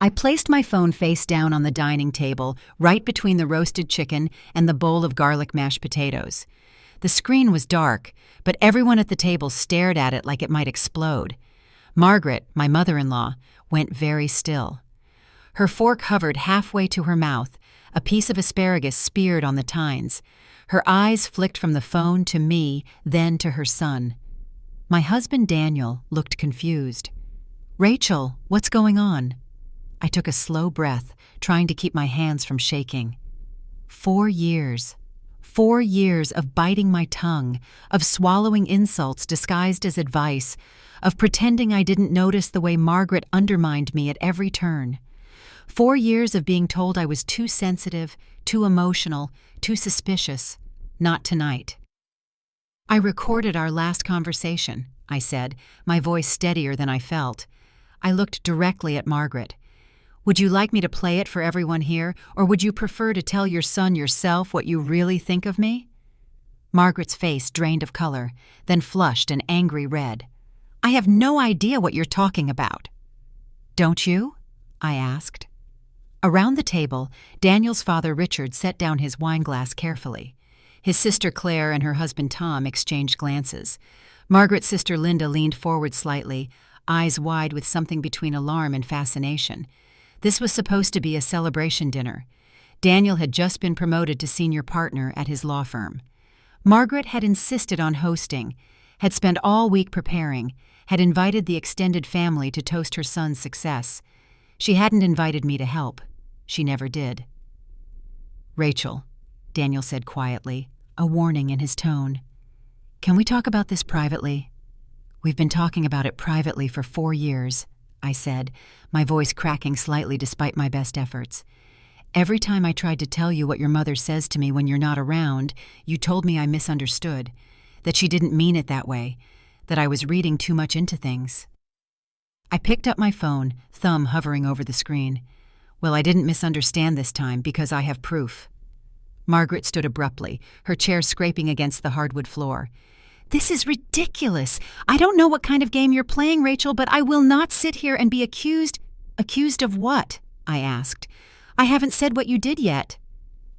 I placed my phone face down on the dining table, right between the roasted chicken and the bowl of garlic mashed potatoes. The screen was dark, but everyone at the table stared at it like it might explode. Margaret, my mother-in-law, went very still. Her fork hovered halfway to her mouth, a piece of asparagus speared on the tines. Her eyes flicked from the phone to me, then to her son. My husband Daniel looked confused. "Rachel, what's going on?" I took a slow breath, trying to keep my hands from shaking. 4 years. 4 years of biting my tongue, of swallowing insults disguised as advice, of pretending I didn't notice the way Margaret undermined me at every turn. 4 years of being told I was too sensitive, too emotional, too suspicious. Not tonight. "I recorded our last conversation," I said, my voice steadier than I felt. I looked directly at Margaret. "Would you like me to play it for everyone here, or would you prefer to tell your son yourself what you really think of me?" Margaret's face drained of color, then flushed an angry red. "I have no idea what you're talking about." "Don't you?" I asked. Around the table, Daniel's father Richard set down his wineglass carefully. His sister Claire and her husband Tom exchanged glances. Margaret's sister Linda leaned forward slightly, eyes wide with something between alarm and fascination. This was supposed to be a celebration dinner. Daniel had just been promoted to senior partner at his law firm. Margaret had insisted on hosting, had spent all week preparing, had invited the extended family to toast her son's success. She hadn't invited me to help. She never did. "Rachel," Daniel said quietly, a warning in his tone. "Can we talk about this privately?" "We've been talking about it privately for 4 years," I said, my voice cracking slightly despite my best efforts. "Every time I tried to tell you what your mother says to me when you're not around, you told me I misunderstood, that she didn't mean it that way, that I was reading too much into things." I picked up my phone, thumb hovering over the screen. "Well, I didn't misunderstand this time because I have proof." Margaret stood abruptly, her chair scraping against the hardwood floor. "This is ridiculous. I don't know what kind of game you're playing, Rachel, but I will not sit here and be accused." "Accused of what?" I asked. "I haven't said what you did yet."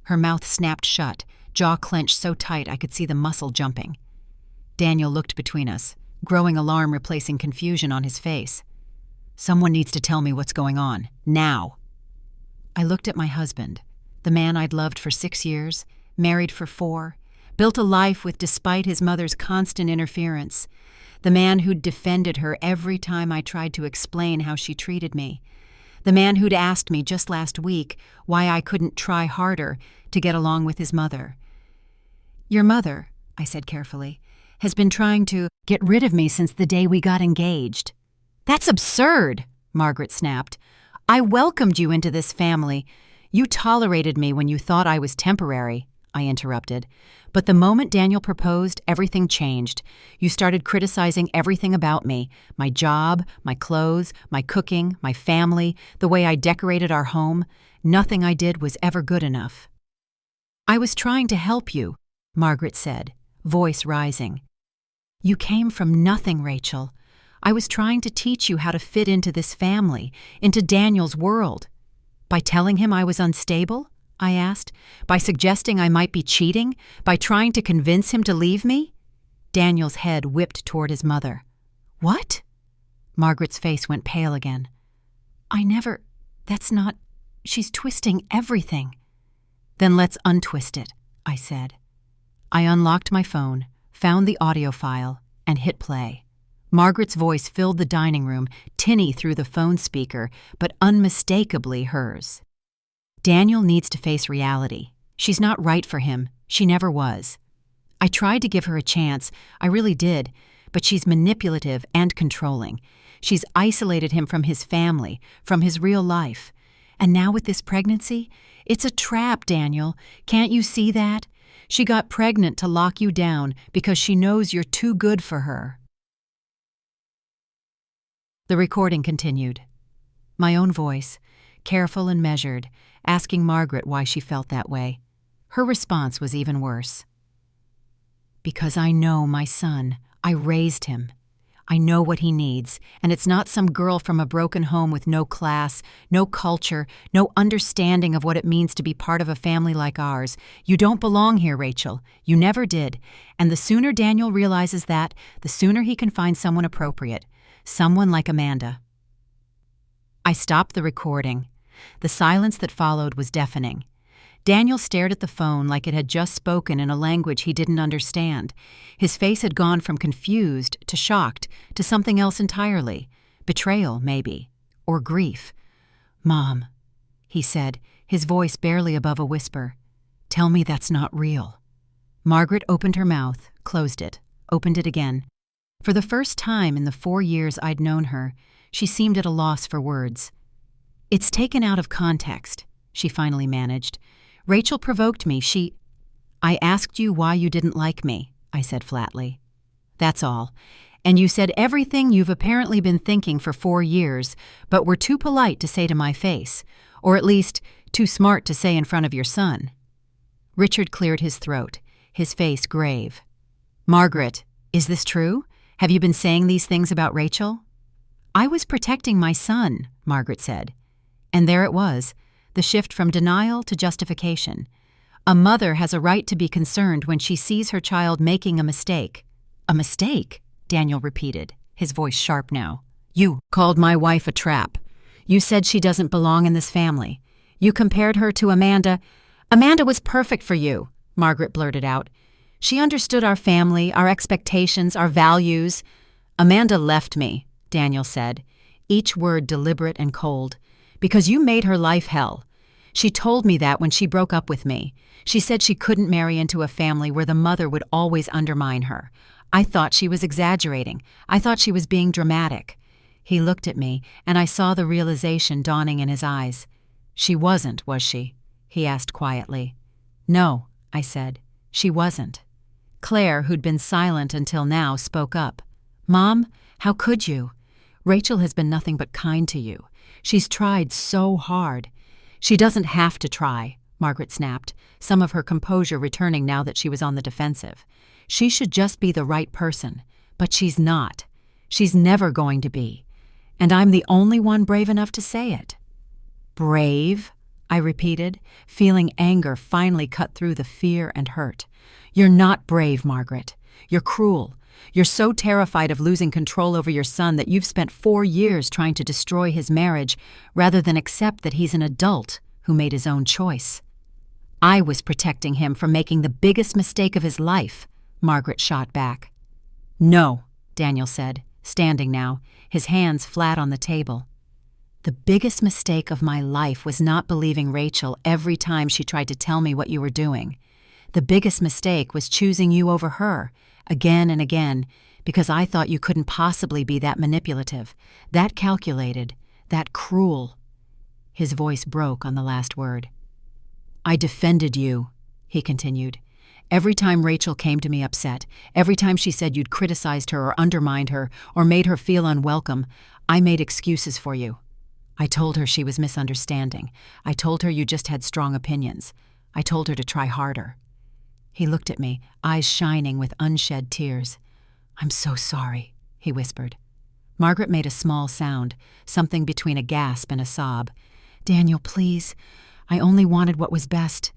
Her mouth snapped shut, jaw clenched so tight I could see the muscle jumping. Daniel looked between us, growing alarm replacing confusion on his face. "Someone needs to tell me what's going on, now." I looked at my husband, the man I'd loved for 6 years, married for 4, built a life with despite his mother's constant interference, the man who'd defended her every time I tried to explain how she treated me, the man who'd asked me just last week why I couldn't try harder to get along with his mother. "Your mother," I said carefully, "has been trying to get rid of me since the day we got engaged." "That's absurd," Margaret snapped. "I welcomed you into this family. You tolerated me when you thought I was temporary," I interrupted. "But the moment Daniel proposed, everything changed. You started criticizing everything about me, my job, my clothes, my cooking, my family, the way I decorated our home. Nothing I did was ever good enough." "I was trying to help you," Margaret said, voice rising. "You came from nothing, Rachel. I was trying to teach you how to fit into this family, into Daniel's world." "By telling him I was unstable?" I asked. "By suggesting I might be cheating? By trying to convince him to leave me?" Daniel's head whipped toward his mother. "What?" Margaret's face went pale again. That's not... She's twisting everything." "Then let's untwist it," I said. I unlocked my phone, found the audio file, and hit play. Margaret's voice filled the dining room, tinny through the phone speaker, but unmistakably hers. "Daniel needs to face reality. She's not right for him. She never was. I tried to give her a chance, I really did, but she's manipulative and controlling. She's isolated him from his family, from his real life. And now with this pregnancy, it's a trap, Daniel. Can't you see that? She got pregnant to lock you down because she knows you're too good for her." The recording continued. My own voice, careful and measured, asking Margaret why she felt that way. Her response was even worse. "Because I know my son. I raised him. I know what he needs, and it's not some girl from a broken home with no class, no culture, no understanding of what it means to be part of a family like ours. You don't belong here, Rachel. You never did. And the sooner Daniel realizes that, the sooner he can find someone appropriate. Someone like Amanda. I stopped the recording. The silence that followed was deafening. Daniel stared at the phone like it had just spoken in a language he didn't understand. His face had gone from confused to shocked to something else entirely. Betrayal, maybe. Or grief. "Mom," he said, his voice barely above a whisper. "Tell me that's not real." Margaret opened her mouth, closed it, opened it again. For the first time in the 4 years I'd known her, she seemed at a loss for words. "It's taken out of context," she finally managed. "Rachel provoked me. I asked you why you didn't like me," I said flatly. "That's all. And you said everything you've apparently been thinking for 4 years, but were too polite to say to my face, or at least too smart to say in front of your son." Richard cleared his throat, his face grave. "Margaret, is this true? Have you been saying these things about Rachel?" "I was protecting my son," Margaret said. And there it was. The shift from denial to justification. A mother has a right to be concerned when she sees her child making a mistake. "A mistake?" Daniel repeated, his voice sharp now. "You called my wife a trap. You said she doesn't belong in this family. You compared her to Amanda." "Amanda was perfect for you," Margaret blurted out. "She understood our family, our expectations, our values." "Amanda left me," Daniel said, each word deliberate and cold. "Because you made her life hell. She told me that when she broke up with me. She said she couldn't marry into a family where the mother would always undermine her. I thought she was exaggerating. I thought she was being dramatic." He looked at me, and I saw the realization dawning in his eyes. "She wasn't, was she?" he asked quietly. "No," I said. "She wasn't." Claire, who'd been silent until now, spoke up. "Mom, how could you? Rachel has been nothing but kind to you. She's tried so hard." "She doesn't have to try," Margaret snapped, some of her composure returning now that she was on the defensive. "She should just be the right person. But she's not. She's never going to be. And I'm the only one brave enough to say it." "Brave?" I repeated, feeling anger finally cut through the fear and hurt. "You're not brave, Margaret. You're cruel. You're so terrified of losing control over your son that you've spent 4 years trying to destroy his marriage rather than accept that he's an adult who made his own choice." "I was protecting him from making the biggest mistake of his life," Margaret shot back. "No," Daniel said, standing now, his hands flat on the table. "The biggest mistake of my life was not believing Rachel every time she tried to tell me what you were doing. The biggest mistake was choosing you over her, again and again, because I thought you couldn't possibly be that manipulative, that calculated, that cruel." His voice broke on the last word. "I defended you," he continued. "Every time Rachel came to me upset, every time she said you'd criticized her or undermined her or made her feel unwelcome, I made excuses for you. I told her she was misunderstanding. I told her you just had strong opinions. I told her to try harder." He looked at me, eyes shining with unshed tears. "I'm so sorry," he whispered. Margaret made a small sound, something between a gasp and a sob. "Daniel, please. I only wanted what was best."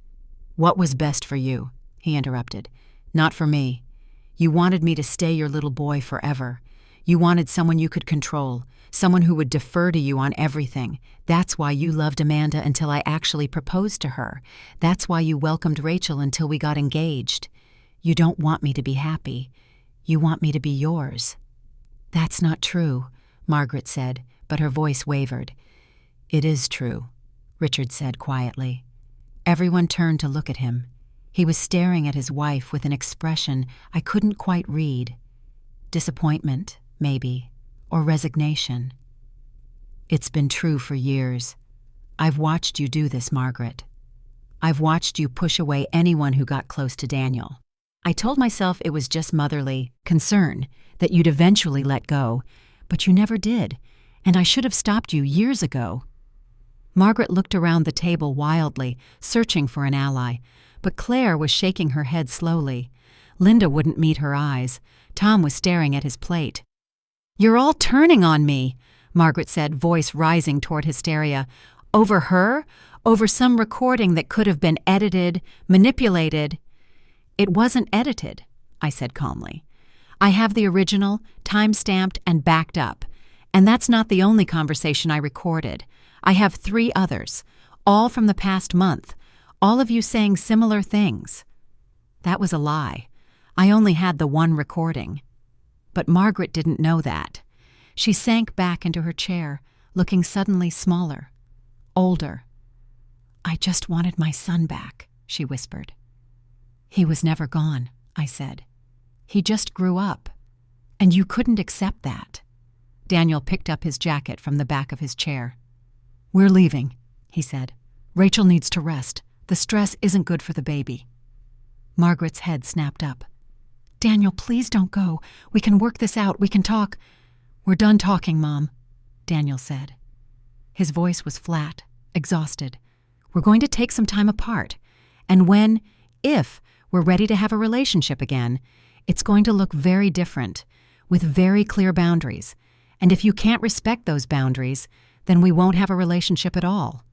"What was best for you?" he interrupted. "Not for me. You wanted me to stay your little boy forever. You wanted someone you could control, someone who would defer to you on everything. That's why you loved Amanda until I actually proposed to her. That's why you welcomed Rachel until we got engaged. You don't want me to be happy. You want me to be yours." "That's not true," Margaret said, but her voice wavered. "It is true," Richard said quietly. Everyone turned to look at him. He was staring at his wife with an expression I couldn't quite read. Disappointment, maybe, or resignation. "It's been true for years. I've watched you do this, Margaret. I've watched you push away anyone who got close to Daniel. I told myself it was just motherly concern, that you'd eventually let go, but you never did, and I should have stopped you years ago." Margaret looked around the table wildly, searching for an ally, but Claire was shaking her head slowly. Linda wouldn't meet her eyes. Tom was staring at his plate. "You're all turning on me," Margaret said, voice rising toward hysteria. "Over her? Over some recording that could have been edited, manipulated." "It wasn't edited," I said calmly. "I have the original, time-stamped and backed up. And that's not the only conversation I recorded. I have 3 others, all from the past month, all of you saying similar things." That was a lie. I only had the one recording. But Margaret didn't know that. She sank back into her chair, looking suddenly smaller, older. "I just wanted my son back," she whispered. "He was never gone," I said. "He just grew up. And you couldn't accept that." Daniel picked up his jacket from the back of his chair. "We're leaving," he said. "Rachel needs to rest. The stress isn't good for the baby." Margaret's head snapped up. "Daniel, please don't go. We can work this out. We can talk." "We're done talking, Mom," Daniel said. His voice was flat, exhausted. "We're going to take some time apart. And if we're ready to have a relationship again, it's going to look very different, with very clear boundaries. And if you can't respect those boundaries, then we won't have a relationship at all."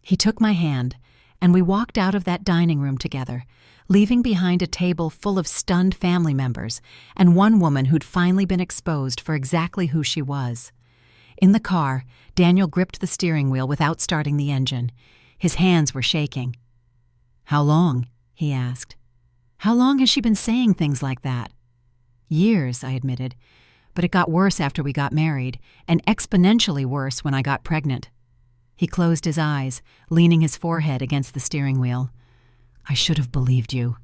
He took my hand, and we walked out of that dining room together, leaving behind a table full of stunned family members and one woman who'd finally been exposed for exactly who she was. In the car, Daniel gripped the steering wheel without starting the engine. His hands were shaking. "How long?" he asked. "How long has she been saying things like that?" "Years," I admitted. "But it got worse after we got married, and exponentially worse when I got pregnant." He closed his eyes, leaning his forehead against the steering wheel. "I should have believed you."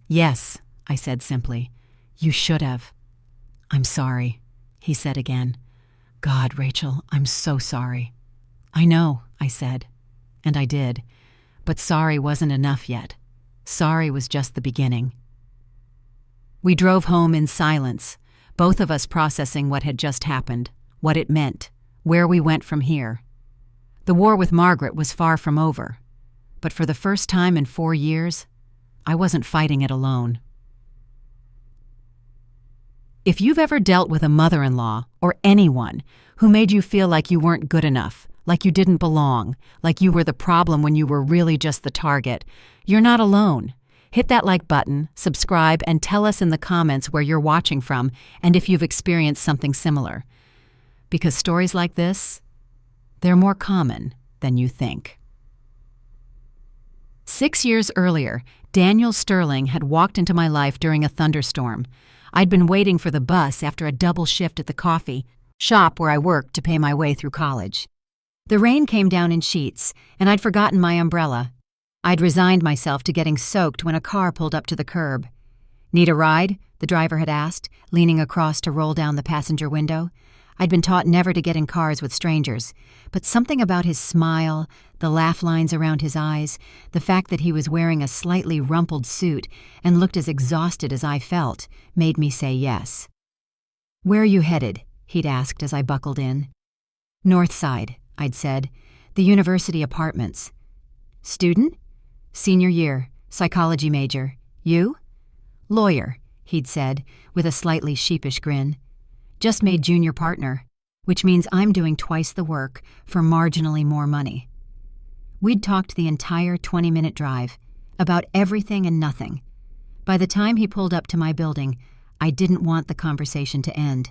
"Yes," I said simply. "You should have." "I'm sorry," he said again. "God, Rachel, I'm so sorry." "I know," I said. And I did. But sorry wasn't enough yet. Sorry was just the beginning. We drove home in silence, both of us processing what had just happened, what it meant, where we went from here. The war with Margaret was far from over, but for the first time in 4 years, I wasn't fighting it alone. If you've ever dealt with a mother-in-law or anyone who made you feel like you weren't good enough, like you didn't belong, like you were the problem when you were really just the target, you're not alone. Hit that like button, subscribe, and tell us in the comments where you're watching from and if you've experienced something similar. Because stories like this, they're more common than you think. 6 years earlier, Daniel Sterling had walked into my life during a thunderstorm. I'd been waiting for the bus after a double shift at the coffee shop where I worked to pay my way through college. The rain came down in sheets, and I'd forgotten my umbrella. I'd resigned myself to getting soaked when a car pulled up to the curb. "Need a ride?" the driver had asked, leaning across to roll down the passenger window. I'd been taught never to get in cars with strangers, but something about his smile, the laugh lines around his eyes, the fact that he was wearing a slightly rumpled suit and looked as exhausted as I felt, made me say yes. "Where are you headed?" he'd asked as I buckled in. "North Side," I'd said. "The university apartments." "Student?" "Senior year, psychology major. You?" "Lawyer," he'd said, with a slightly sheepish grin. "Just made junior partner, which means I'm doing twice the work for marginally more money." We'd talked the entire 20-minute drive, about everything and nothing. By the time he pulled up to my building, I didn't want the conversation to end.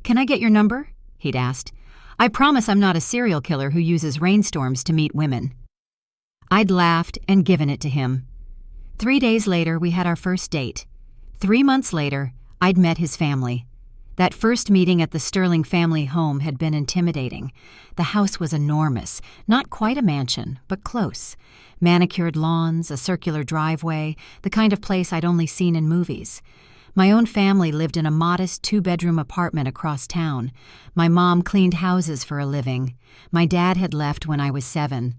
"Can I get your number?" he'd asked. "I promise I'm not a serial killer who uses rainstorms to meet women." I'd laughed and given it to him. 3 days later, we had our first date. 3 months later, I'd met his family. That first meeting at the Sterling family home had been intimidating. The house was enormous, not quite a mansion, but close. Manicured lawns, a circular driveway, the kind of place I'd only seen in movies. My own family lived in a modest 2-bedroom apartment across town. My mom cleaned houses for a living. My dad had left when I was 7.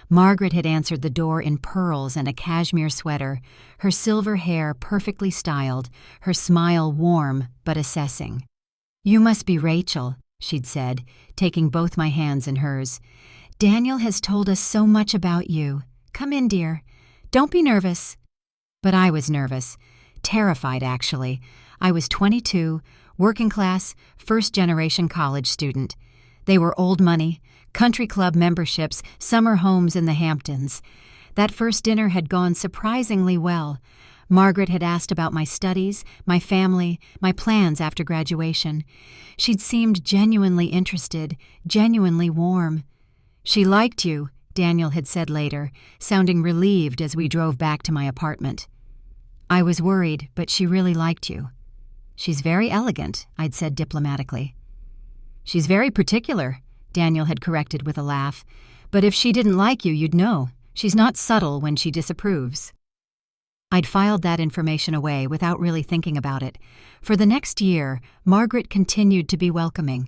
Margaret had answered the door in pearls and a cashmere sweater, her silver hair perfectly styled, her smile warm but assessing. "You must be Rachel," she'd said, taking both my hands in hers. "Daniel has told us so much about you. Come in, dear. Don't be nervous." But I was nervous. Terrified, actually. I was 22, Working class, first-generation college student. They were old money, country club memberships, summer homes in the Hamptons. That first dinner had gone surprisingly well. Margaret had asked about my studies, my family, my plans after graduation. She'd seemed genuinely interested, genuinely warm. "She liked you," Daniel had said later, sounding relieved as we drove back to my apartment. "I was worried, but she really liked you." "She's very elegant," I'd said diplomatically. "She's very particular," Daniel had corrected with a laugh. "But if she didn't like you, you'd know. She's not subtle when she disapproves." I'd filed that information away without really thinking about it. For the next year, Margaret continued to be welcoming.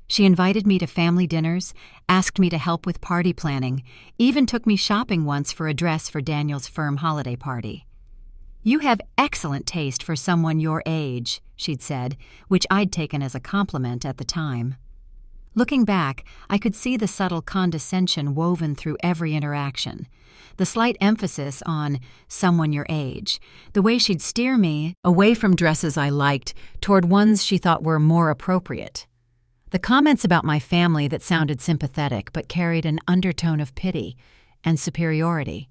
She invited me to family dinners, asked me to help with party planning, even took me shopping once for a dress for Daniel's firm holiday party. "You have excellent taste for someone your age," she'd said, which I'd taken as a compliment at the time. Looking back, I could see the subtle condescension woven through every interaction. The slight emphasis on someone your age, the way she'd steer me away from dresses I liked toward ones she thought were more appropriate. The comments about my family that sounded sympathetic but carried an undertone of pity and superiority.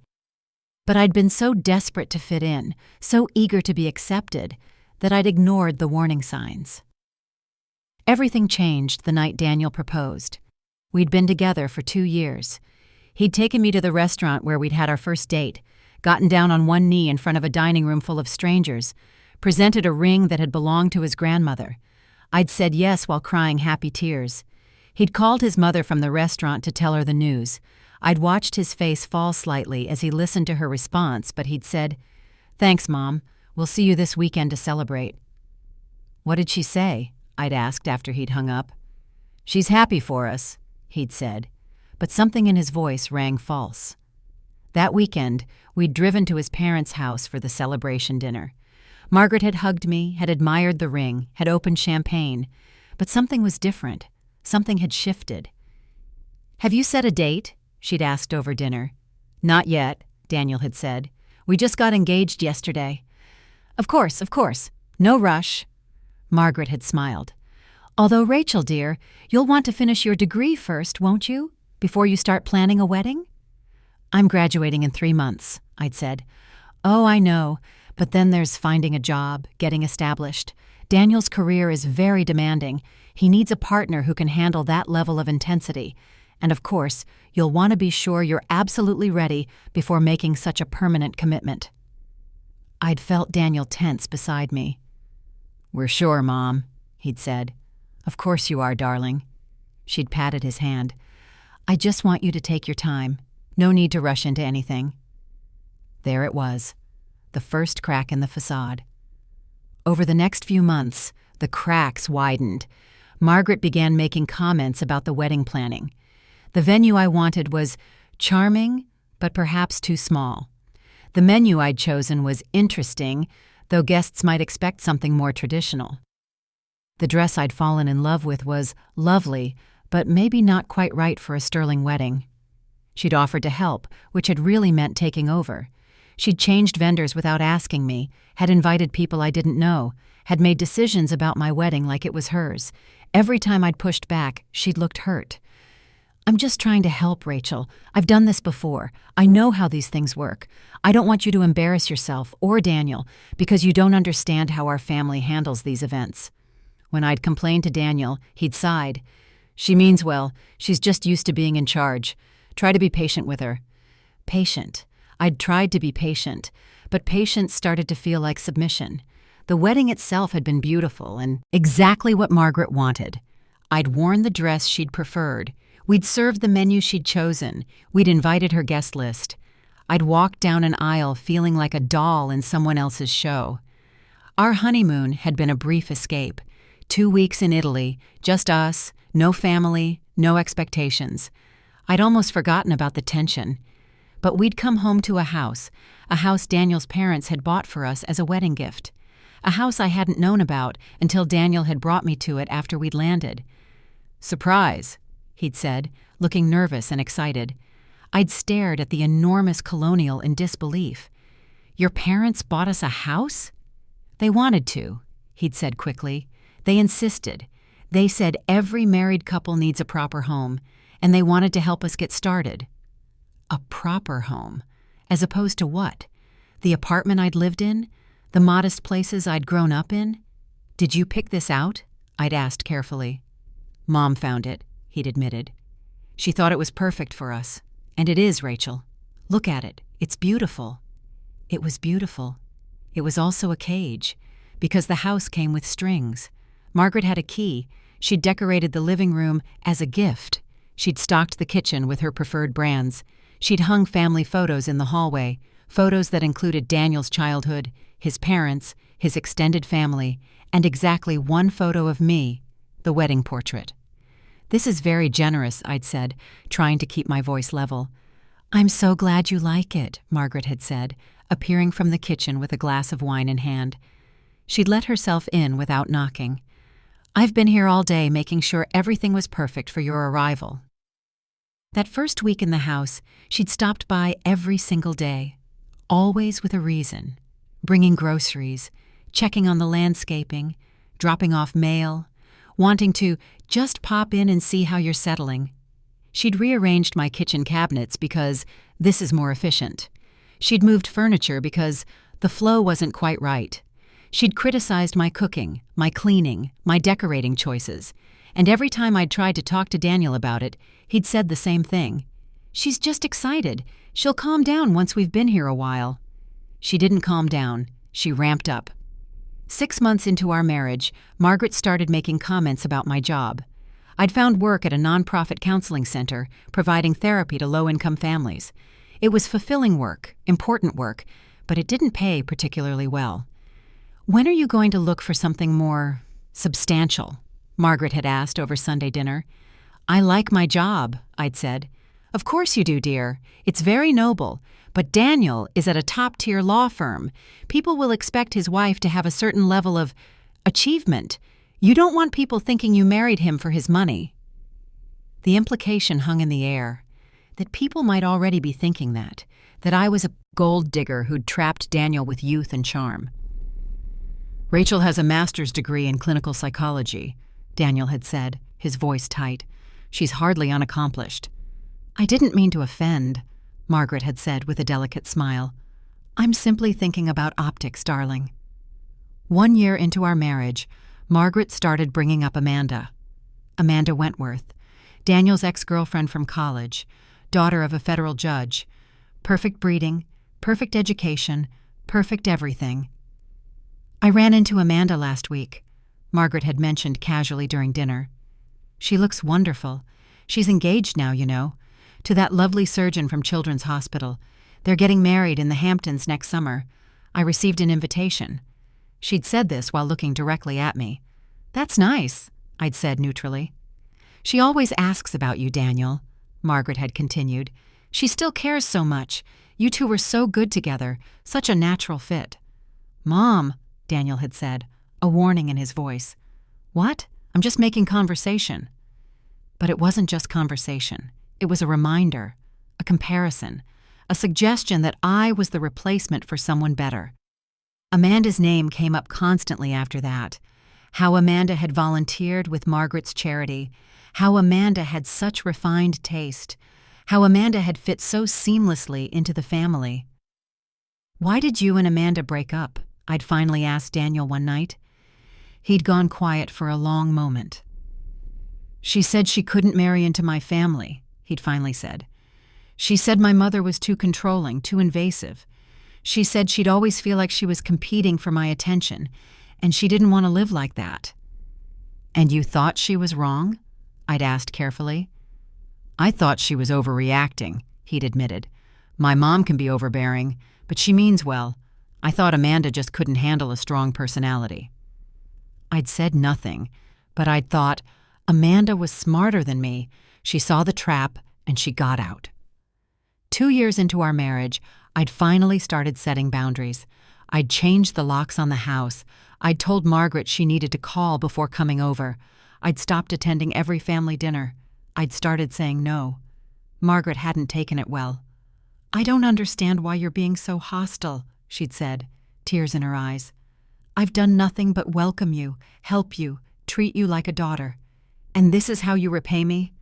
But I'd been so desperate to fit in, so eager to be accepted, that I'd ignored the warning signs. Everything changed the night Daniel proposed. We'd been together for 2 years. He'd taken me to the restaurant where we'd had our first date, gotten down on one knee in front of a dining room full of strangers, presented a ring that had belonged to his grandmother. I'd said yes while crying happy tears. He'd called his mother from the restaurant to tell her the news. I'd watched his face fall slightly as he listened to her response, but he'd said, "Thanks, Mom. We'll see you this weekend to celebrate." "What did she say?" I'd asked after he'd hung up. "She's happy for us," he'd said, but something in his voice rang false. That weekend, we'd driven to his parents' house for the celebration dinner. Margaret had hugged me, had admired the ring, had opened champagne, but something was different. Something had shifted. "Have you set a date?" she'd asked over dinner. "Not yet," Daniel had said. "We just got engaged yesterday." Of course. No rush." Margaret had smiled. "Although, Rachel, dear, you'll want to finish your degree first, won't you? Before you start planning a wedding?" "I'm graduating in 3 months," I'd said. "Oh, I know, but then there's finding a job, getting established. Daniel's career is very demanding. He needs a partner who can handle that level of intensity. And of course, you'll want to be sure you're absolutely ready before making such a permanent commitment." I'd felt Daniel tense beside me. "We're sure, Mom," he'd said. "Of course you are, darling." She'd patted his hand. "I just want you to take your time. No need to rush into anything." There it was, the first crack in the facade. Over the next few months, the cracks widened. Margaret began making comments about the wedding planning. The venue I wanted was charming, but perhaps too small. The menu I'd chosen was interesting, though guests might expect something more traditional. The dress I'd fallen in love with was lovely, but maybe not quite right for a sterling wedding. She'd offered to help, which had really meant taking over. She'd changed vendors without asking me, had invited people I didn't know, had made decisions about my wedding like it was hers. Every time I'd pushed back, she'd looked hurt. "I'm just trying to help, Rachel. I've done this before. I know how these things work. I don't want you to embarrass yourself or Daniel because you don't understand how our family handles these events." When I'd complained to Daniel, he'd sighed. "She means well. She's just used to being in charge. Try to be patient with her." Patient. I'd tried to be patient, but patience started to feel like submission. The wedding itself had been beautiful and exactly what Margaret wanted. I'd worn the dress she'd preferred. We'd served the menu she'd chosen. We'd invited her guest list. I'd walked down an aisle feeling like a doll in someone else's show. Our honeymoon had been a brief escape. 2 weeks in Italy, just us, no family, no expectations. I'd almost forgotten about the tension. But we'd come home to a house Daniel's parents had bought for us as a wedding gift. A house I hadn't known about until Daniel had brought me to it after we'd landed. "Surprise," he'd said, looking nervous and excited. I'd stared at the enormous colonial in disbelief. "Your parents bought us a house?" "They wanted to," he'd said quickly. They insisted. They said every married couple needs a proper home, and they wanted to help us get started. A proper home? As opposed to what? The apartment I'd lived in? The modest places I'd grown up in? Did you pick this out? I'd asked carefully. Mom found it, he'd admitted. She thought it was perfect for us. And it is, Rachel. Look at it. It's beautiful. It was beautiful. It was also a cage, because the house came with strings. Margaret had a key. She'd decorated the living room as a gift. She'd stocked the kitchen with her preferred brands. She'd hung family photos in the hallway, photos that included Daniel's childhood, his parents, his extended family, and exactly one photo of me, the wedding portrait. This is very generous, I'd said, trying to keep my voice level. I'm so glad you like it, Margaret had said, appearing from the kitchen with a glass of wine in hand. She'd let herself in without knocking. I've been here all day making sure everything was perfect for your arrival. That first week in the house, she'd stopped by every single day, always with a reason, bringing groceries, checking on the landscaping, dropping off mail, wanting to just pop in and see how you're settling. She'd rearranged my kitchen cabinets because this is more efficient. She'd moved furniture because the flow wasn't quite right. She'd criticized my cooking, my cleaning, my decorating choices, and every time I'd tried to talk to Daniel about it, he'd said the same thing. She's just excited. She'll calm down once we've been here a while. She didn't calm down. She ramped up. 6 months into our marriage, Margaret started making comments about my job. I'd found work at a nonprofit counseling center, providing therapy to low-income families. It was fulfilling work, important work, but it didn't pay particularly well. When are you going to look for something more substantial? Margaret had asked over Sunday dinner. I like my job, I'd said. Of course you do, dear. It's very noble. But Daniel is at a top-tier law firm. People will expect his wife to have a certain level of achievement. You don't want people thinking you married him for his money. The implication hung in the air, that people might already be thinking that I was a gold digger who'd trapped Daniel with youth and charm. Rachel has a master's degree in clinical psychology, Daniel had said, his voice tight. She's hardly unaccomplished. I didn't mean to offend, Margaret had said with a delicate smile. I'm simply thinking about optics, darling. 1 year into our marriage, Margaret started bringing up Amanda. Amanda Wentworth, Daniel's ex-girlfriend from college, daughter of a federal judge. Perfect breeding, perfect education, perfect everything. I ran into Amanda last week, Margaret had mentioned casually during dinner. She looks wonderful. She's engaged now, you know, to that lovely surgeon from Children's Hospital. They're getting married in the Hamptons next summer. I received an invitation. She'd said this while looking directly at me. That's nice, I'd said neutrally. She always asks about you, Daniel, Margaret had continued. She still cares so much. You two were so good together, such a natural fit. Mom, Daniel had said, a warning in his voice. What? I'm just making conversation. But it wasn't just conversation. It was a reminder, a comparison, a suggestion that I was the replacement for someone better. Amanda's name came up constantly after that. How Amanda had volunteered with Margaret's charity, how Amanda had such refined taste, how Amanda had fit so seamlessly into the family. Why did you and Amanda break up? I'd finally asked Daniel one night. He'd gone quiet for a long moment. She said she couldn't marry into my family, he'd finally said. She said my mother was too controlling, too invasive. She said she'd always feel like she was competing for my attention, and she didn't want to live like that. And you thought she was wrong? I'd asked carefully. I thought she was overreacting, he'd admitted. My mom can be overbearing, but she means well. I thought Amanda just couldn't handle a strong personality. I'd said nothing, but I'd thought, Amanda was smarter than me. She saw the trap, and she got out. 2 years into our marriage, I'd finally started setting boundaries. I'd changed the locks on the house. I'd told Margaret she needed to call before coming over. I'd stopped attending every family dinner. I'd started saying no. Margaret hadn't taken it well. I don't understand why you're being so hostile, she'd said, tears in her eyes. I've done nothing but welcome you, help you, treat you like a daughter. And this is how you repay me?"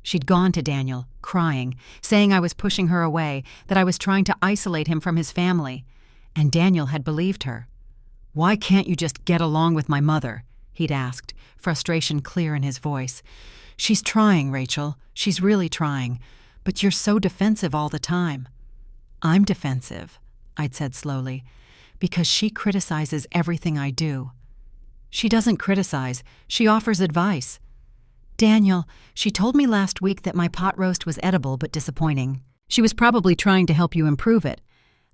She'd gone to Daniel, crying, saying I was pushing her away, that I was trying to isolate him from his family. And Daniel had believed her. "Why can't you just get along with my mother?" he'd asked, frustration clear in his voice. "She's trying, Rachel. She's really trying. But you're so defensive all the time." "I'm defensive," I'd said slowly, "because she criticizes everything I do." "She doesn't criticize. She offers advice." "Daniel, she told me last week that my pot roast was edible but disappointing. She was probably trying to help you improve it."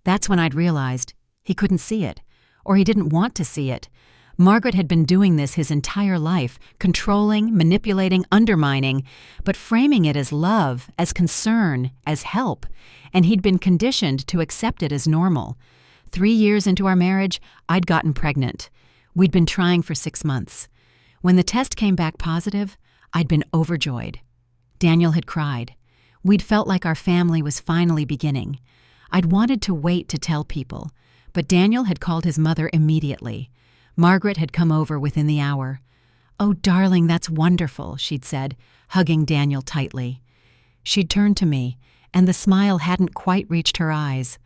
That's when I'd realized he couldn't see it, or he didn't want to see it. Margaret had been doing this his entire life, controlling, manipulating, undermining, but framing it as love, as concern, as help, and he'd been conditioned to accept it as normal. 3 years into our marriage, I'd gotten pregnant. We'd been trying for 6 months. When the test came back positive, I'd been overjoyed. Daniel had cried. We'd felt like our family was finally beginning. I'd wanted to wait to tell people, but Daniel had called his mother immediately. Margaret had come over within the hour. "Oh, darling, that's wonderful," she'd said, hugging Daniel tightly. She'd turned to me, and the smile hadn't quite reached her eyes.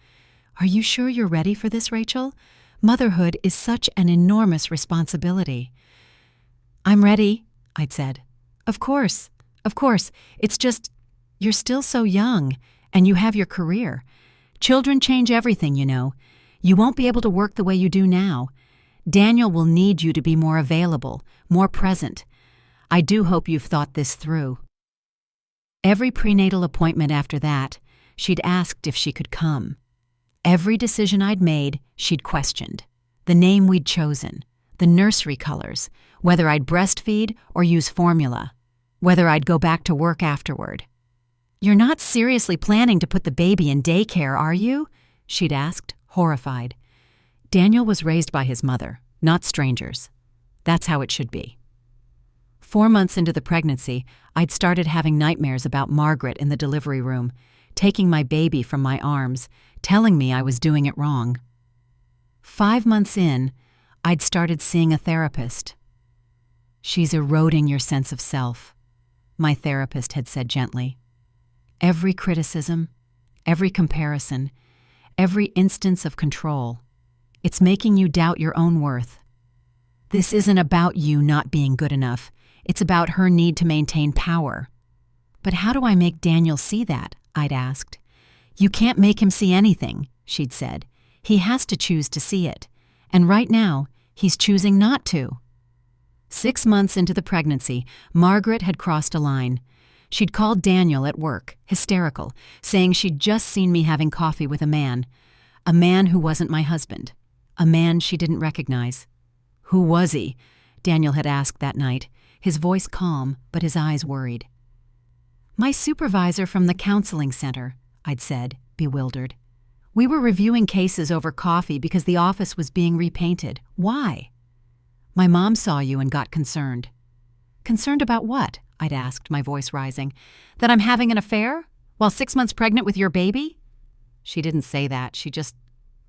"Are you sure you're ready for this, Rachel? Motherhood is such an enormous responsibility." "I'm ready," I'd said. Of course. It's just, you're still so young, and you have your career. Children change everything, you know. You won't be able to work the way you do now. Daniel will need you to be more available, more present. I do hope you've thought this through." Every prenatal appointment after that, she'd asked if she could come. Every decision I'd made, she'd questioned. The name we'd chosen, the nursery colors, whether I'd breastfeed or use formula, whether I'd go back to work afterward. "You're not seriously planning to put the baby in daycare, are you?" she'd asked, horrified. Daniel was raised by his mother, not strangers. That's how it should be. 4 months into the pregnancy, I'd started having nightmares about Margaret in the delivery room, taking my baby from my arms, telling me I was doing it wrong. 5 months in, I'd started seeing a therapist. "She's eroding your sense of self," my therapist had said gently. "Every criticism, every comparison, every instance of control, it's making you doubt your own worth. This isn't about you not being good enough. It's about her need to maintain power." "But how do I make Daniel see that?" I'd asked. "You can't make him see anything," she'd said. "He has to choose to see it. And right now, he's choosing not to." 6 months into the pregnancy, Margaret had crossed a line. She'd called Daniel at work, hysterical, saying she'd just seen me having coffee with a man who wasn't my husband, a man she didn't recognize. "Who was he?" Daniel had asked that night, his voice calm, but his eyes worried. "My supervisor from the counseling center," I'd said, bewildered. "We were reviewing cases over coffee because the office was being repainted. Why?" "My mom saw you and got concerned." "Concerned about what?" I'd asked, my voice rising. "That I'm having an affair? While 6 months pregnant with your baby?" She didn't say that. She just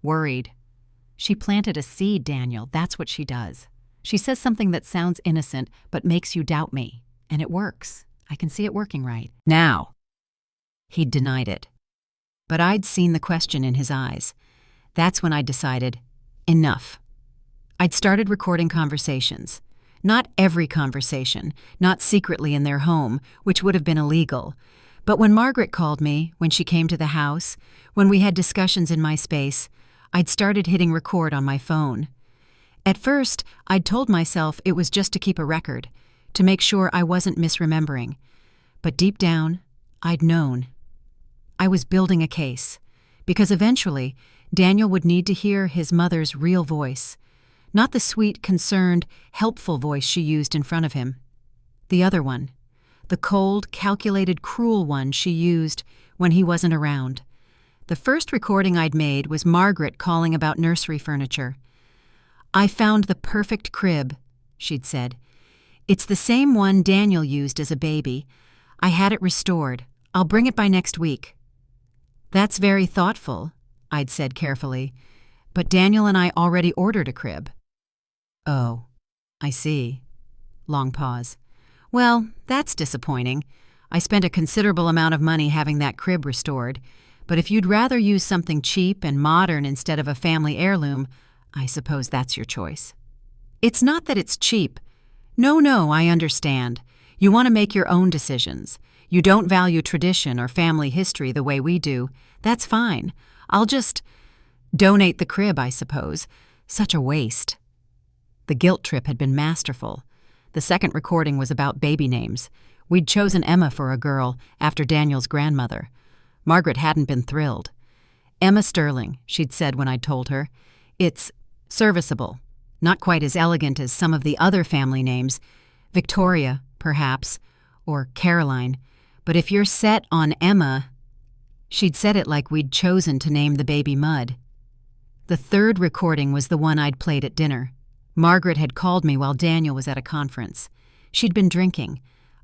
worried. She planted a seed, Daniel. That's what she does. She says something that sounds innocent but makes you doubt me. And it works. I can see it working right now. He'd denied it. But I'd seen the question in his eyes. That's when I decided, enough. I'd started recording conversations. Not every conversation, not secretly in their home, which would have been illegal. But when Margaret called me, when she came to the house, when we had discussions in my space, I'd started hitting record on my phone. At first, I'd told myself it was just to keep a record, to make sure I wasn't misremembering. But deep down, I'd known. I was building a case, because eventually, Daniel would need to hear his mother's real voice. Not the sweet, concerned, helpful voice she used in front of him. The other one. The cold, calculated, cruel one she used when he wasn't around. The first recording I'd made was Margaret calling about nursery furniture. "I found the perfect crib," she'd said. "It's the same one Daniel used as a baby. I had it restored. I'll bring it by next week." "That's very thoughtful," I'd said carefully. "But Daniel and I already ordered a crib." "Oh, I see." Long pause. Well, that's disappointing. I spent a considerable amount of money having that crib restored, but if you'd rather use something cheap and modern instead of a family heirloom, I suppose that's your choice. It's not that it's cheap. No, I understand. You want to make your own decisions. You don't value tradition or family history the way we do. That's fine. I'll just donate the crib, I suppose. Such a waste. The guilt trip had been masterful. The second recording was about baby names. We'd chosen Emma for a girl after Daniel's grandmother. Margaret hadn't been thrilled. Emma Sterling, she'd said when I'd told her. It's serviceable. Not quite as elegant as some of the other family names. Victoria, perhaps, or Caroline. But if you're set on Emma... She'd said it like we'd chosen to name the baby Mud. The third recording was the one I'd played at dinner. Margaret had called me while Daniel was at a conference. She'd been drinking.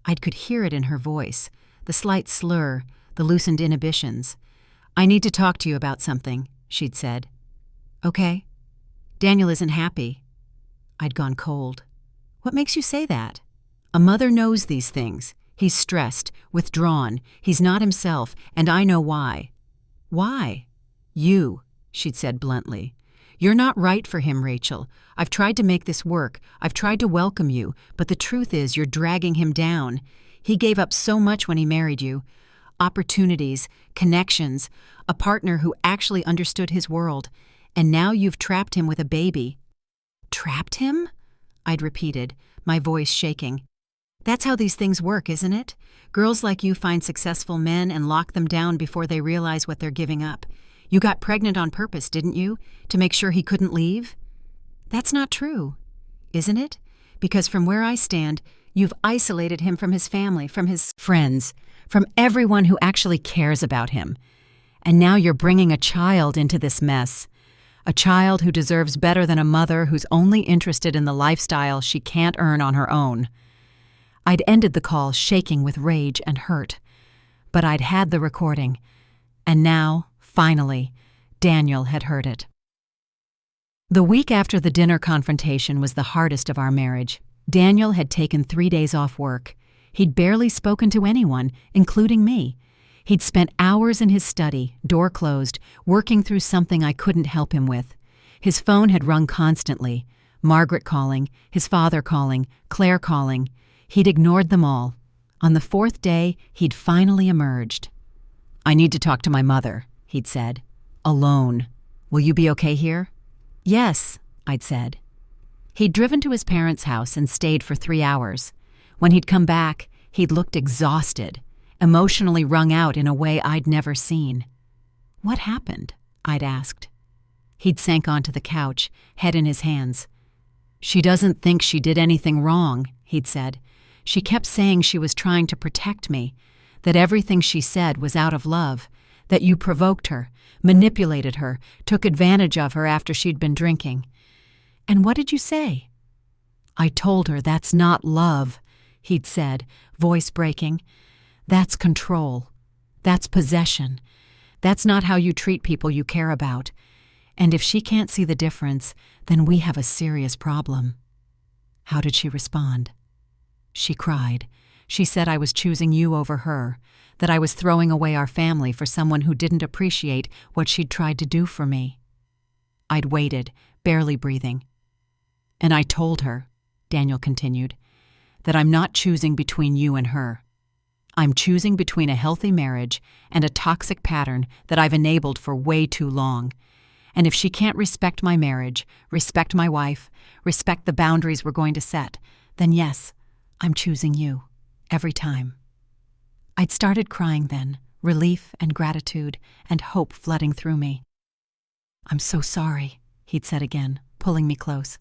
I could hear it in her voice, the slight slur, the loosened inhibitions. I need to talk to you about something, she'd said. Okay. Daniel isn't happy. I'd gone cold. What makes you say that? A mother knows these things. He's stressed, withdrawn, he's not himself, and I know why. Why? You, she'd said bluntly. You're not right for him, Rachel. I've tried to make this work. I've tried to welcome you, but the truth is you're dragging him down. He gave up so much when he married you. Opportunities, connections, a partner who actually understood his world. And now you've trapped him with a baby. Trapped him? I'd repeated, my voice shaking. That's how these things work, isn't it? Girls like you find successful men and lock them down before they realize what they're giving up. You got pregnant on purpose, didn't you? To make sure he couldn't leave? That's not true, isn't it? Because from where I stand, you've isolated him from his family, from his friends, from everyone who actually cares about him. And now you're bringing a child into this mess. A child who deserves better than a mother who's only interested in the lifestyle she can't earn on her own. I'd ended the call shaking with rage and hurt. But I'd had the recording. And now, finally, Daniel had heard it. The week after the dinner confrontation was the hardest of our marriage. Daniel had taken 3 days off work. He'd barely spoken to anyone, including me. He'd spent hours in his study, door closed, working through something I couldn't help him with. His phone had rung constantly. Margaret calling, his father calling, Claire calling. He'd ignored them all. On the 4th day, he'd finally emerged. I need to talk to my mother, he'd said. Alone. Will you be okay here? Yes, I'd said. He'd driven to his parents' house and stayed for 3 hours. When he'd come back, he'd looked exhausted, emotionally wrung out in a way I'd never seen. What happened? I'd asked. He'd sank onto the couch, head in his hands. She doesn't think she did anything wrong, he'd said. She kept saying she was trying to protect me, that everything she said was out of love, that you provoked her, manipulated her, took advantage of her after she'd been drinking. And what did you say? I told her that's not love, he'd said, voice breaking. That's control. That's possession. That's not how you treat people you care about. And if she can't see the difference, then we have a serious problem. How did she respond? She cried. She said I was choosing you over her, that I was throwing away our family for someone who didn't appreciate what she'd tried to do for me. I'd waited, barely breathing. And I told her, Daniel continued, that I'm not choosing between you and her. I'm choosing between a healthy marriage and a toxic pattern that I've enabled for way too long. And if she can't respect my marriage, respect my wife, respect the boundaries we're going to set, then yes, I'm choosing you. Every time. I'd started crying then, relief and gratitude and hope flooding through me. I'm so sorry, he'd said again, pulling me close.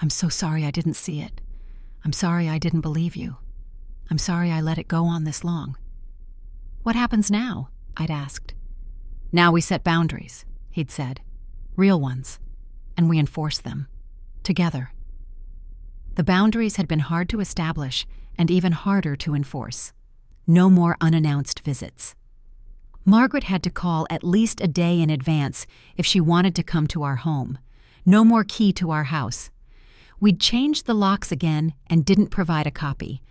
I'm so sorry I didn't see it. I'm sorry I didn't believe you. I'm sorry I let it go on this long. What happens now? I'd asked. Now we set boundaries, he'd said. Real ones. And we enforce them. Together. The boundaries had been hard to establish and even harder to enforce. No more unannounced visits. Margaret had to call at least a day in advance if she wanted to come to our home. No more key to our house. We'd changed the locks again and didn't provide a copy.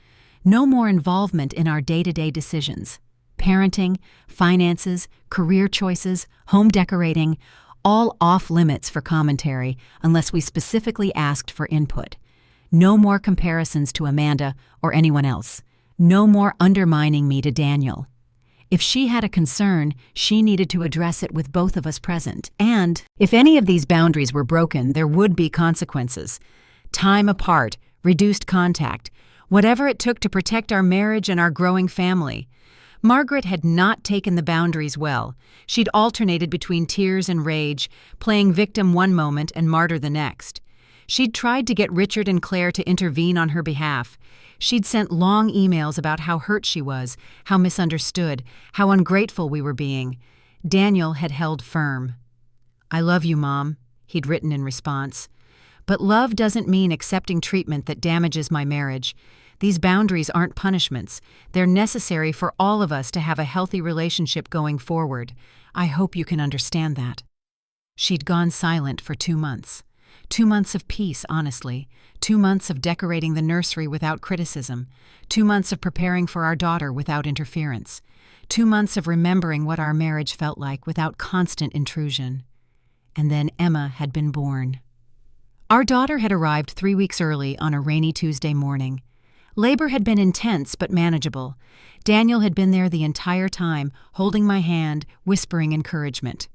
No more involvement in our day-to-day decisions. Parenting, finances, career choices, home decorating, all off limits for commentary unless we specifically asked for input. No more comparisons to Amanda or anyone else. No more undermining me to Daniel. If she had a concern, she needed to address it with both of us present. And if any of these boundaries were broken, there would be consequences. Time apart, reduced contact, whatever it took to protect our marriage and our growing family. Margaret had not taken the boundaries well. She'd alternated between tears and rage, playing victim one moment and martyr the next. She'd tried to get Richard and Claire to intervene on her behalf. She'd sent long emails about how hurt she was, how misunderstood, how ungrateful we were being. Daniel had held firm. "I love you, Mom," he'd written in response. "But love doesn't mean accepting treatment that damages my marriage. These boundaries aren't punishments. They're necessary for all of us to have a healthy relationship going forward. I hope you can understand that." She'd gone silent for 2 months. 2 months of peace, honestly. 2 months of decorating the nursery without criticism. 2 months of preparing for our daughter without interference. 2 months of remembering what our marriage felt like without constant intrusion. And then Emma had been born. Our daughter had arrived 3 weeks early on a rainy Tuesday morning. Labor had been intense but manageable. Daniel had been there the entire time, holding my hand, whispering encouragement.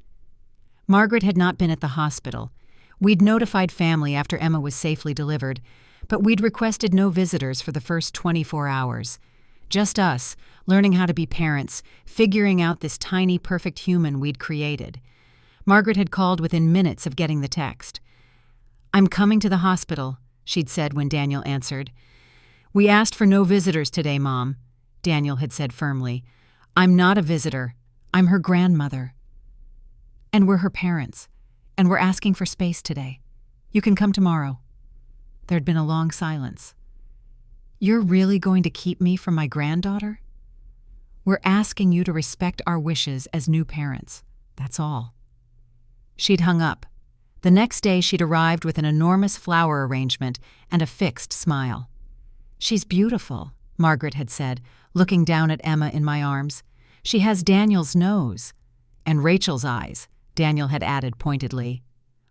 Margaret had not been at the hospital. We'd notified family after Emma was safely delivered, but we'd requested no visitors for the first 24 hours. Just us, learning how to be parents, figuring out this tiny, perfect human we'd created. Margaret had called within minutes of getting the text. "I'm coming to the hospital," she'd said when Daniel answered. "We asked for no visitors today, Mom," Daniel had said firmly. "I'm not a visitor. I'm her grandmother. And we're her parents. And we're asking for space today. You can come tomorrow." There'd been a long silence. "You're really going to keep me from my granddaughter?" "We're asking you to respect our wishes as new parents. That's all." She'd hung up. The next day she'd arrived with an enormous flower arrangement and a fixed smile. "She's beautiful," Margaret had said, looking down at Emma in my arms. "She has Daniel's nose." "And Rachel's eyes," Daniel had added pointedly.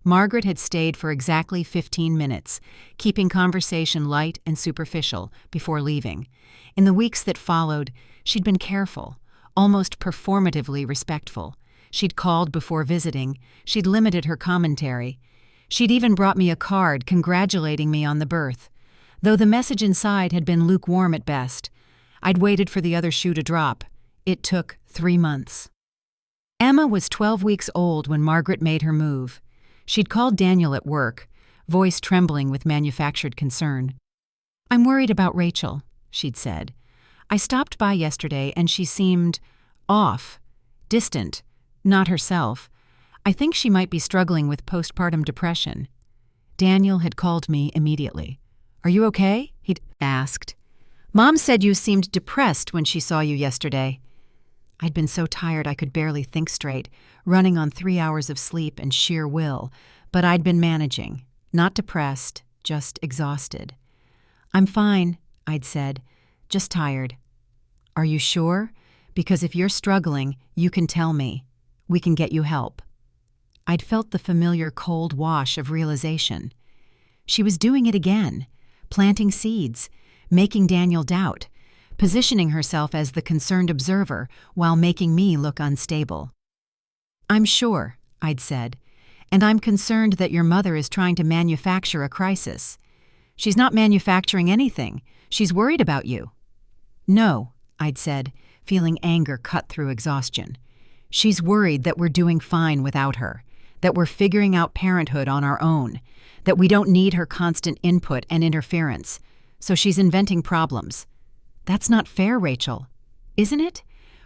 Margaret had stayed for exactly 15 minutes, keeping conversation light and superficial, before leaving. In the weeks that followed, she'd been careful, almost performatively respectful. She'd called before visiting. She'd limited her commentary. She'd even brought me a card congratulating me on the birth, though the message inside had been lukewarm at best. I'd waited for the other shoe to drop. It took 3 months. Emma was 12 weeks old when Margaret made her move. She'd called Daniel at work, voice trembling with manufactured concern. "I'm worried about Rachel," she'd said. "I stopped by yesterday and she seemed off, distant, not herself. I think she might be struggling with postpartum depression." Daniel had called me immediately. "Are you okay?" he'd asked. "Mom said you seemed depressed when she saw you yesterday." I'd been so tired I could barely think straight, running on 3 hours of sleep and sheer will, but I'd been managing. Not depressed, just exhausted. "I'm fine," I'd said, "just tired." "Are you sure? Because if you're struggling, you can tell me. We can get you help." I'd felt the familiar cold wash of realization. She was doing it again, planting seeds, making Daniel doubt, positioning herself as the concerned observer while making me look unstable. "I'm sure," I'd said, "and I'm concerned that your mother is trying to manufacture a crisis." "She's not manufacturing anything. She's worried about you." "No," I'd said, feeling anger cut through exhaustion. "She's worried that we're doing fine without her, that we're figuring out parenthood on our own, that we don't need her constant input and interference, so she's inventing problems." "That's not fair, Rachel. Isn't it?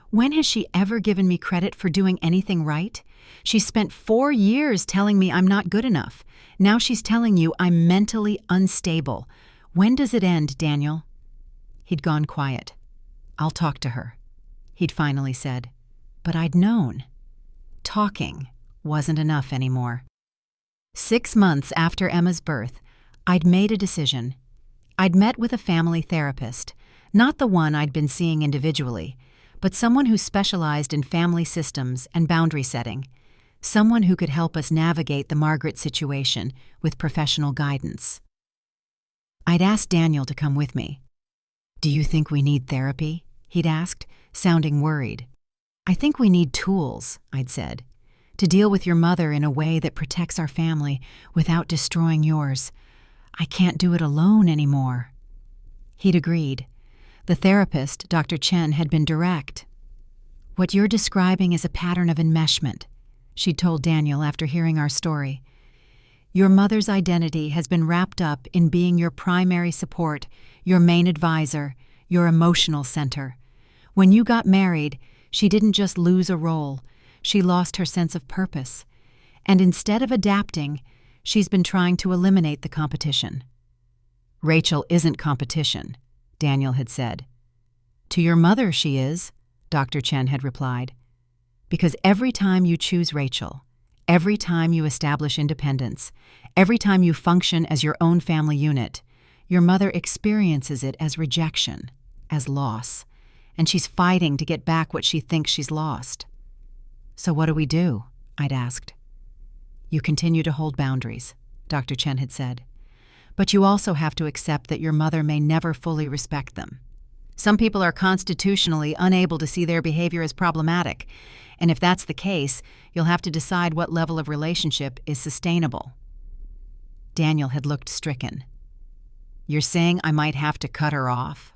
When has she ever given me credit for doing anything right? She spent 4 years telling me I'm not good enough. Now she's telling you I'm mentally unstable. When does it end, Daniel?" He'd gone quiet. "I'll talk to her," he'd finally said. But I'd known. Talking wasn't enough anymore. 6 months after Emma's birth, I'd made a decision. I'd met with a family therapist, not the one I'd been seeing individually, but someone who specialized in family systems and boundary setting, someone who could help us navigate the Margaret situation with professional guidance. I'd asked Daniel to come with me. "Do you think we need therapy?" he'd asked, sounding worried. "I think we need tools," I'd said, "to deal with your mother in a way that protects our family without destroying yours. I can't do it alone anymore." He'd agreed. The therapist, Dr. Chen, had been direct. "What you're describing is a pattern of enmeshment," she'd told Daniel after hearing our story. "Your mother's identity has been wrapped up in being your primary support, your main advisor, your emotional center. When you got married, she didn't just lose a role, she lost her sense of purpose. And instead of adapting, she's been trying to eliminate the competition." "Rachel isn't competition," Daniel had said. "To your mother she is," Dr. Chen had replied. "Because every time you choose Rachel, every time you establish independence, every time you function as your own family unit, your mother experiences it as rejection, as loss, and she's fighting to get back what she thinks she's lost." "So what do we do?" I'd asked. "You continue to hold boundaries," Dr. Chen had said. "But you also have to accept that your mother may never fully respect them. Some people are constitutionally unable to see their behavior as problematic, and if that's the case, you'll have to decide what level of relationship is sustainable." Daniel had looked stricken. "You're saying I might have to cut her off?"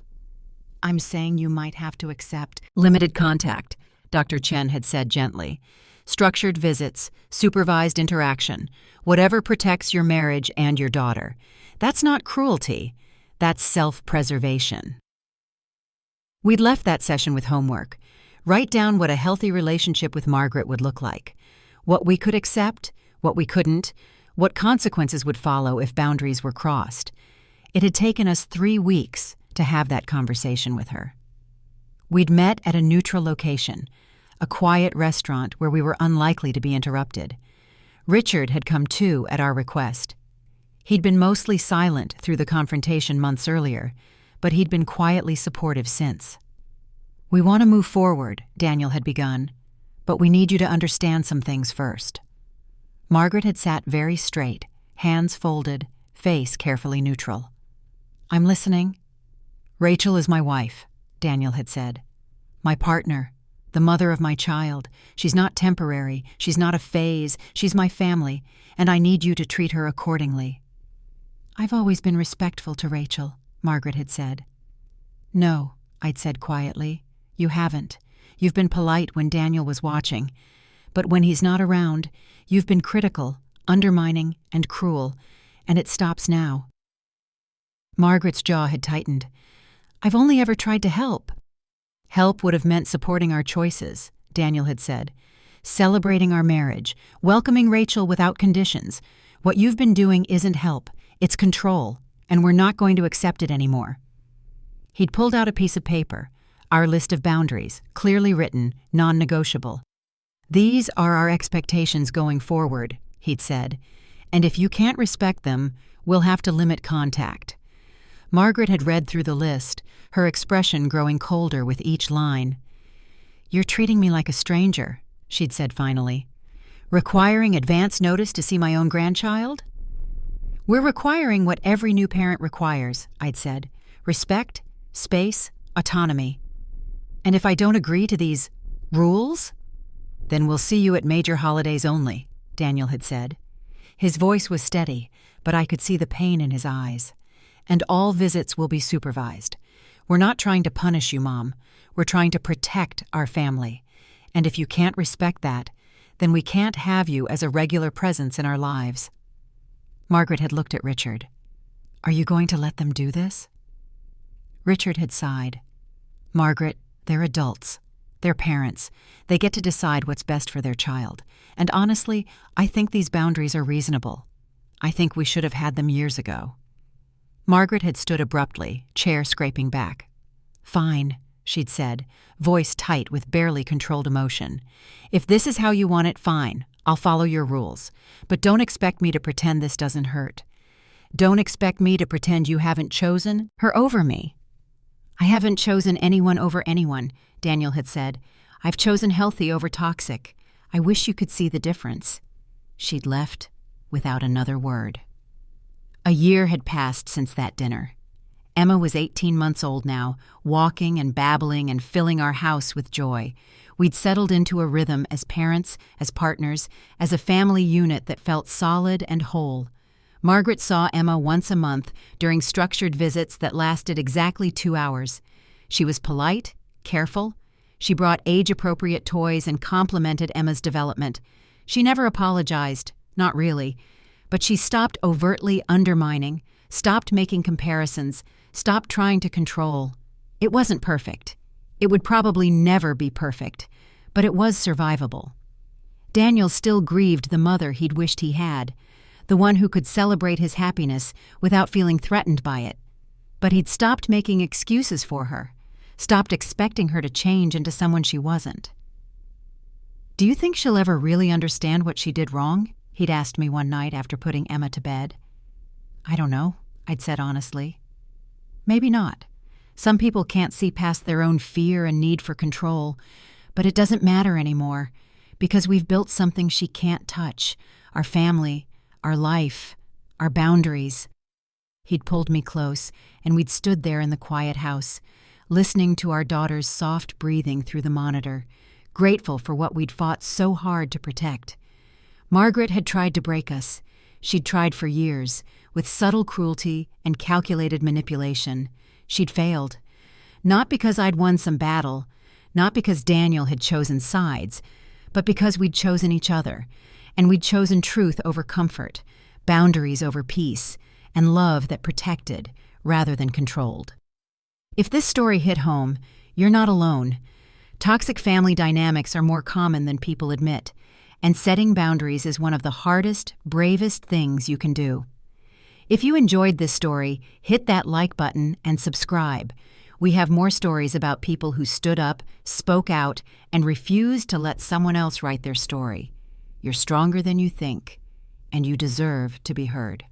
"I'm saying you might have to accept limited contact," Dr. Chen had said gently. "Structured visits, supervised interaction, whatever protects your marriage and your daughter. That's not cruelty, that's self-preservation." We'd left that session with homework. Write down what a healthy relationship with Margaret would look like, what we could accept, what we couldn't, what consequences would follow if boundaries were crossed. It had taken us 3 weeks to have that conversation with her. We'd met at a neutral location, a quiet restaurant where we were unlikely to be interrupted. Richard had come too at our request. He'd been mostly silent through the confrontation months earlier, but he'd been quietly supportive since. "We want to move forward," Daniel had begun, "but we need you to understand some things first." Margaret had sat very straight, hands folded, face carefully neutral. "I'm listening." "Rachel is my wife," Daniel had said. "My partner, the mother of my child. She's not temporary, she's not a phase, she's my family, and I need you to treat her accordingly." "I've always been respectful to Rachel," Margaret had said. "No," I'd said quietly, "you haven't. You've been polite when Daniel was watching. But when he's not around, you've been critical, undermining, and cruel, and it stops now." Margaret's jaw had tightened. "I've only ever tried to help." "Help would have meant supporting our choices," Daniel had said. "Celebrating our marriage, welcoming Rachel without conditions. What you've been doing isn't help, it's control, and we're not going to accept it anymore." He'd pulled out a piece of paper, our list of boundaries, clearly written, non-negotiable. "These are our expectations going forward," he'd said, "and if you can't respect them, we'll have to limit contact." Margaret had read through the list, her expression growing colder with each line. "You're treating me like a stranger," she'd said finally. "Requiring advance notice to see my own grandchild?" "We're requiring what every new parent requires," I'd said. "Respect, space, autonomy. And if I don't agree to these rules?" "Then we'll see you at major holidays only," Daniel had said. His voice was steady, but I could see the pain in his eyes. "And all visits will be supervised. We're not trying to punish you, Mom. We're trying to protect our family. And if you can't respect that, then we can't have you as a regular presence in our lives." Margaret had looked at Richard. "Are you going to let them do this?" Richard had sighed. "Margaret, they're adults. They're parents. They get to decide what's best for their child. And honestly, I think these boundaries are reasonable. I think we should have had them years ago." Margaret had stood abruptly, chair scraping back. "Fine," she'd said, voice tight with barely controlled emotion. "If this is how you want it, fine. I'll follow your rules. But don't expect me to pretend this doesn't hurt. Don't expect me to pretend you haven't chosen her over me." "I haven't chosen anyone over anyone," Daniel had said. "I've chosen healthy over toxic. I wish you could see the difference." She'd left without another word. A year had passed since that dinner. Emma was 18 months old now, walking and babbling and filling our house with joy. We'd settled into a rhythm as parents, as partners, as a family unit that felt solid and whole. Margaret saw Emma once a month during structured visits that lasted exactly 2 hours. She was polite, careful. She brought age-appropriate toys and complimented Emma's development. She never apologized, not really, but she stopped overtly undermining, stopped making comparisons, stopped trying to control. It wasn't perfect. It would probably never be perfect, but it was survivable. Daniel still grieved the mother he'd wished he had, the one who could celebrate his happiness without feeling threatened by it. But he'd stopped making excuses for her, stopped expecting her to change into someone she wasn't. "Do you think she'll ever really understand what she did wrong?" he'd asked me one night after putting Emma to bed. "I don't know," I'd said honestly. "Maybe not. Some people can't see past their own fear and need for control, but it doesn't matter anymore, because we've built something she can't touch, our family, our life, our boundaries." He'd pulled me close, and we'd stood there in the quiet house, listening to our daughter's soft breathing through the monitor, grateful for what we'd fought so hard to protect. Margaret had tried to break us. She'd tried for years, with subtle cruelty and calculated manipulation. She'd failed. Not because I'd won some battle, not because Daniel had chosen sides, but because we'd chosen each other, and we'd chosen truth over comfort, boundaries over peace, and love that protected rather than controlled. If this story hit home, you're not alone. Toxic family dynamics are more common than people admit, and setting boundaries is one of the hardest, bravest things you can do. If you enjoyed this story, hit that like button and subscribe. We have more stories about people who stood up, spoke out, and refused to let someone else write their story. You're stronger than you think, and you deserve to be heard.